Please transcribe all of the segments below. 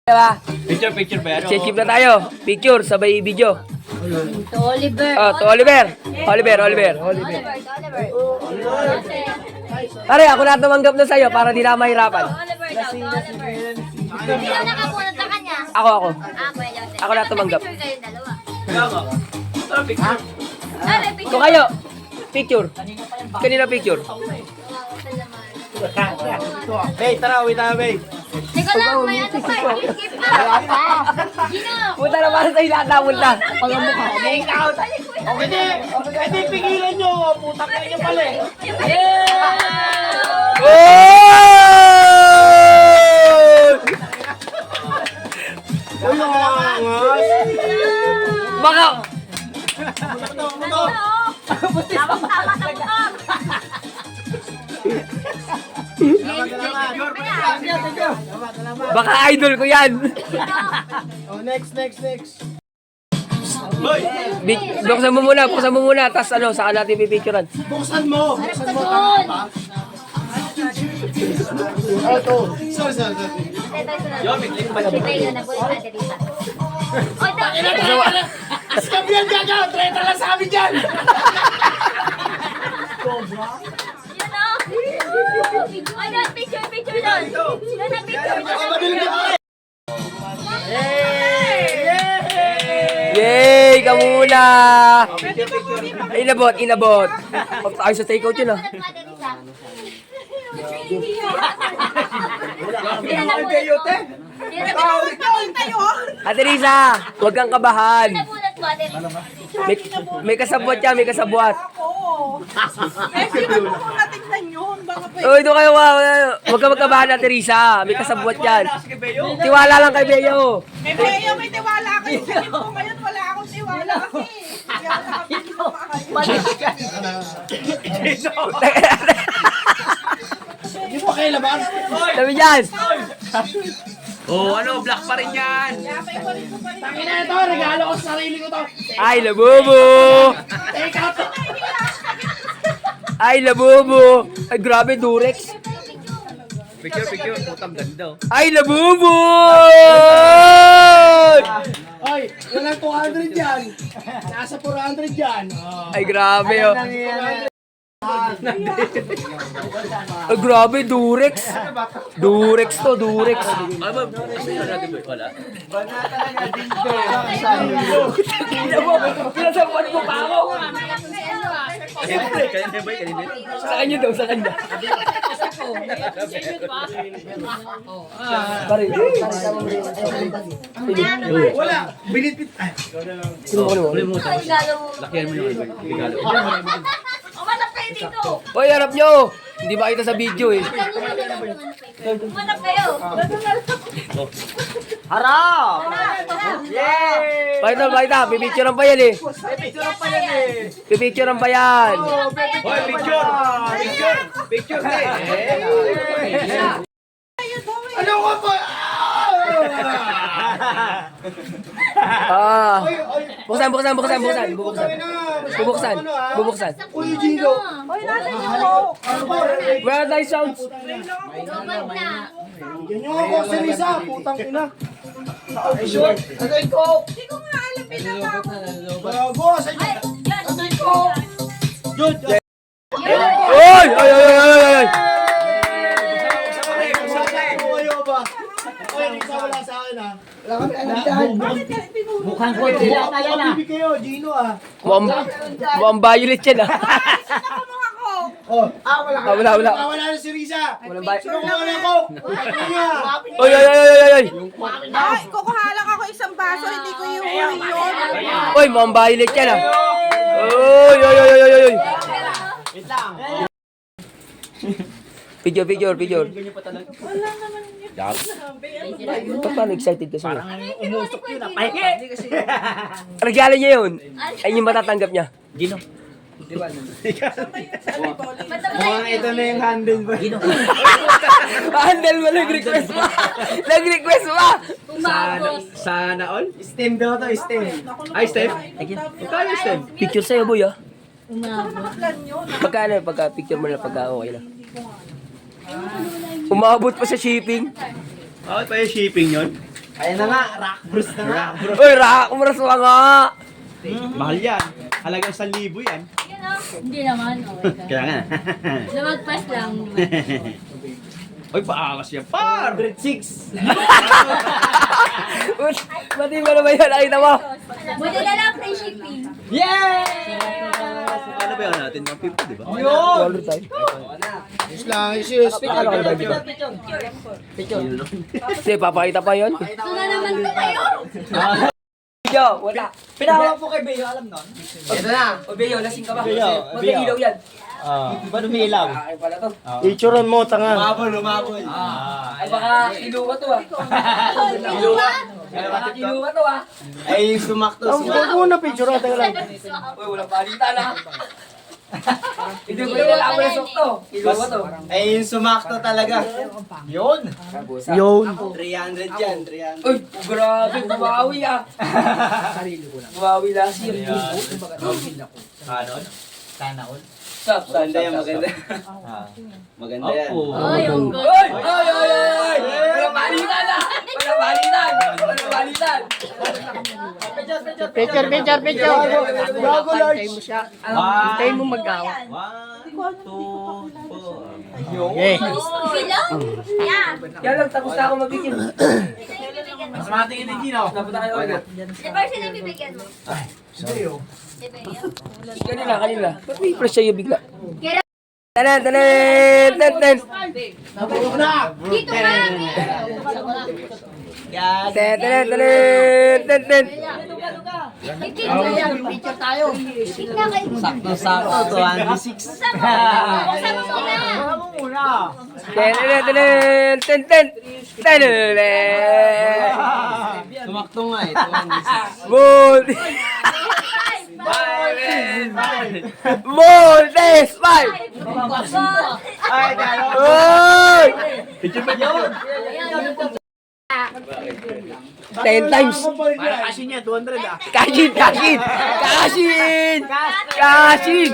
Diba? Picture ba yan? Chip na tayo. Picture, sabay video. To Oliver. Oh, to Oliver. Oliver. Pare, ako na tumanggap na sa'yo para di na mahirapan. Oliver daw, to Oliver. Sino nakapunod sa kanya? Ako. Kuya Jose. Ako na tumanggap. Picture kayong dalawa. Kaya nga. Ito picture. Dali, picture. So kayo, picture. Kanina picture. Hey, tara, wait na, babe. Teka lang, may ano pa, skip pa. Gino. Punta na para sa'yo lahat na punta. Pag-amukha. Hindi, pigilan nyo. Putak na nyo pala eh. Baka, baka idol ko yan. Oh, next. Boy! Buksan mo muna, tapos saka natin pipicturean. Buksan mo. Oh, to. Sorry. Yo, may click pala. Scam yan, gaga. Treta lang sa amin dyan. Picture doon. Doon na picture. Yay! Kamuna! Inabot. Pag tayo sa takeout yun ah. Ate Risa, huwag kang kabahan. May kasabwat yan, may kasabwat. Oh, ito kayo, huwag kang magkabahan, Ate Risa. May kasabwat yan. Tiwala lang kay Beo. May Beo, may tiwala ako. Isipin ko ngayon, wala akong tiwala kasi. Hindi ako Hindi mo kayo laban. Sabi dyan. Oh, ano, black pa rin yan. Tangin na ito, regalo ko sa sarili ko to. Ay, labubo. Take out. Ay, labubo. Ay, grabe, Durex. Picture. Putang ganda. Ay, labubo. Oy, walang 200 dyan. Nasa 400 dyan. Ay, grabe, oh. Ay, grabe, Durex. Durex. Ano ba? Ano natin, boy? Wala. Pinasabuan mo pa ako. Kanina, boy, kanina. Sa kanya daw, sa kanya. Pare, Wala. Binitbit. Lakihan mo yung regalo. Umanap kayo dito. Hoy, harap nyo. Hindi ba kita sa video eh. Umanap kayo. Harap! Pakita. Pipicturean pa yan eh. Pipicturean pa yan. Hoy, picture! Ano ko po? Buksan. Bubuksan. Uy, Gino. Where are thy sounds? Robot na. Yan yung ako si Risa. Putang ina. Hindi ko nga alam pinaka ko. Bago sa inyo. Oy! Oy, Risa, wala sa akin ha. Wala kami alam dyan. Mukhang Oy, bibig kayo, Gino ah. Mukhang violet yan ah. Nakamukha ko. Oh, Wala. wala na si Risa. Walang violet. Sino ko wala ko? Oy! Ay, kukuha lang ako isang baso, hindi ko iuwi yun. Oy, mukhang violet yan ah. Oy! Picture. Paano excited ka sa'yo? Regalo niya yun. Ay yung matatanggap niya. Gino. Mukhang ito na yung handle ba? Handle mo, nag-request mo. Sana all? Stem daw to, stem. Ay, Steph. Magkano, Steph? Picture sa'yo, boy ah. Pagka picture mo na pagka okay na. Umabot pa sa shipping. Bakit pa yung shipping yun? Ayan na nga, rock bruise na nga. Uy, Rockbros mga! Mahal yan. Halagang 1,000 yan. Hindi naman, okay ka. Kailangan. Lumagpas lang. Uy, paakas yan. Par! 106! Pati mo naman yun, nakita mo? Buti na lang free shipping. Ano ba yan natin? 150, di ba? Dollar tayo. Yes lang, yes. Ano ka ba dito? Hindi, papakita pa yun. Ito na naman to kayo. Video, wala. Pinahawak po kay Beo, alam nun? Ito na. O, Beo, lasing ka ba? Beo, Mag-ilaw yan. Di ba umiilaw? Ay, pala to. Ituran mo, tanga. Umabol. Ay, baka kiluwa to ah. Kiluwa? Baka kiluwa to ah. Ay, sumakto. Huwag mo na picture, tayo lang. Uy, walang palitan ah. Hindi ko yung alam na to. Kiluwa to. Ay, sumakto talaga. Yun. Yun. 300 yan, 300. Uy, grabe, bumawi ah. Bumawi last year. Kanon? Kanaon? Stop, Maganda yan, maganda. Maganda yan. Ay, ang Uy! Ay, ay, ay! Walang palitan ah! Walang palitan! Walang palitan! Picture. Gago, Large. Hintayin mo mag-awa. 1, 2, 4. Okay. Bilang? Yan. Yan lang, tapos na ako mabigyan. Mas matingin din Gino. Napunta kayo agad. Di ba sila bibigyan mo? Di ba yun? Kanila. Ba't may press sa'yo bigla? Kaya Tanan! dito ka. Tanan! Picture tayo. Sakto, 206. Kasama muna. Sumakto nga eh, 206. Voltes 5! Ay, gano'n. Oy! Ayan. 10 times! Para kasi niya, 200 ah. Cashin!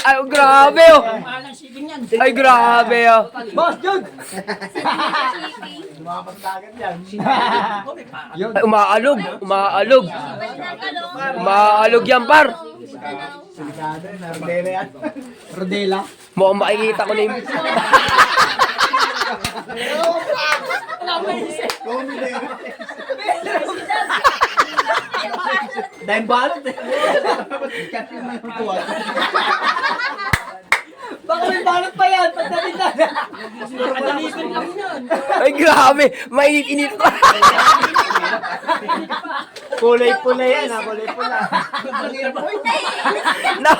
Ay, grabe oh! Ay, grabe oh! Boss, Jun! Ay, umaalog! Umaalog yan, par! Rodela. Mukhang makikita ko na yung... Dahil balot eh. Baka may balot pa yan. Pagdating na. Ay, grabe! Mainit-init pa! Kulay pula yan ah, kulay pula. Na...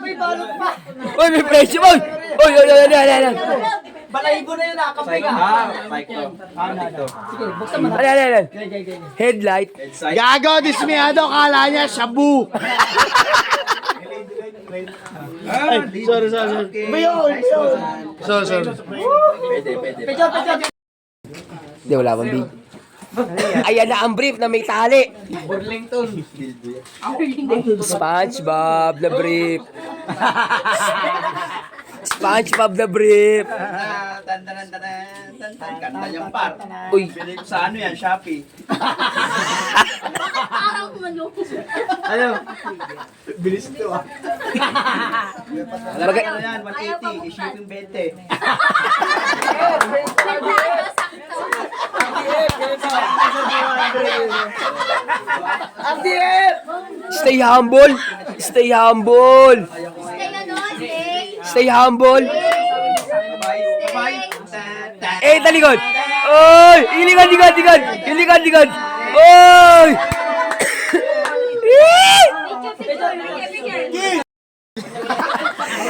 May balot pa. Uy, may presyo mo! Uy! Balahibo na yun, nakapay ka. Ano? Headlight. Gago, dismiyado, kala niya, shabu. Ay, sorry. Bayon. Sorry. Hindi, wala pang big. Ayan na ang brief na may tali. Burlington. SpongeBob the brief. SpongeBob the brief. Kanta niyang par. Uy, Bili ko sa ano yan, Shopee. Parang manok. Ano? Bilis to ah. Lagay ano yan, 180. Issue yung 20. stay humble. Stay ano, stay. Stay humble. Bye. Eh, talikod. Oy! Ilikad. Oy!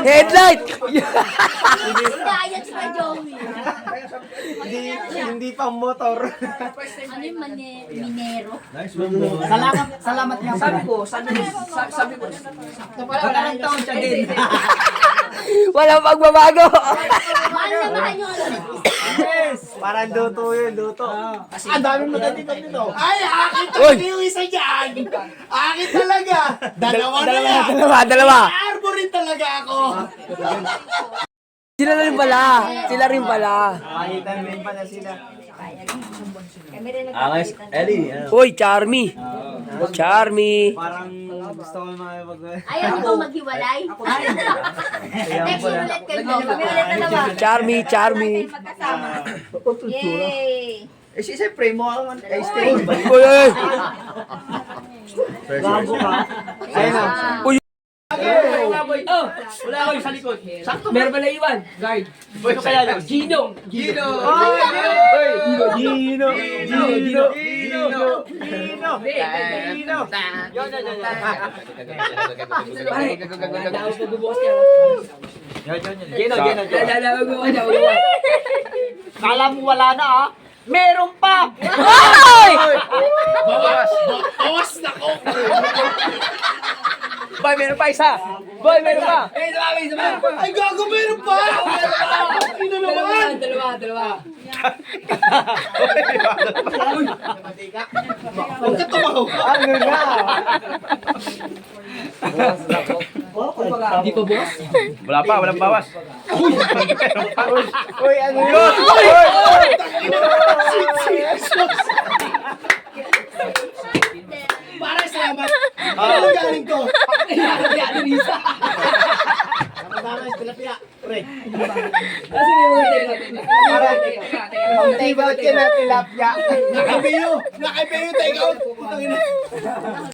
Headlight! Diet sa Joey. Hindi pa motor. Ano yung minero? Salamat nga. Sabi ko. Magkalang taon siya din. Walang pagbabago! Mahal na mahal yung Parang duto yun, duto. Ang dami mo dito. Ay, akin Uy! talaga yung isa dyan. Akin talaga. Dalawa na yan. Dalawa. Arborin talaga ako. Sila rin pala. Sila rin pala. Kahitan rin pala sila. Kami rin Angas, Ellie. Uy, Charmy. Charmy. Parang gusto ko makipag... Ayaw mo maghiwalay? Next ulit kayo. Kami ulit na naman. Charmy, Charmy. Magkasama. Yay! Eh, siyempre mo ako stay. Uy, uy. Bago ka. Ayun na. Uy. Wala ako yung sa likod. Sakto ba? Meron pala iwan. Guard. Boy, ko kaya lang. Gino. Gino! Gino! Gino! Kala mo wala na ah? Meron pa! Bawas na ko! Boy, meron pa isa! Boy, meron pa! Ay, gago, meron pa! Sino naman? Dalawa. Huwag ka tumaw. Ano na? Hindi pa boss? Wala pa, walang bawas. Uy, ano yun? Para salamat. Ano galing to? Tama, tilapia. Pre. Kasi may mga Ang tibot ka na tilapia. Nakaibayo. Nakaibayo, take out. Putang ina.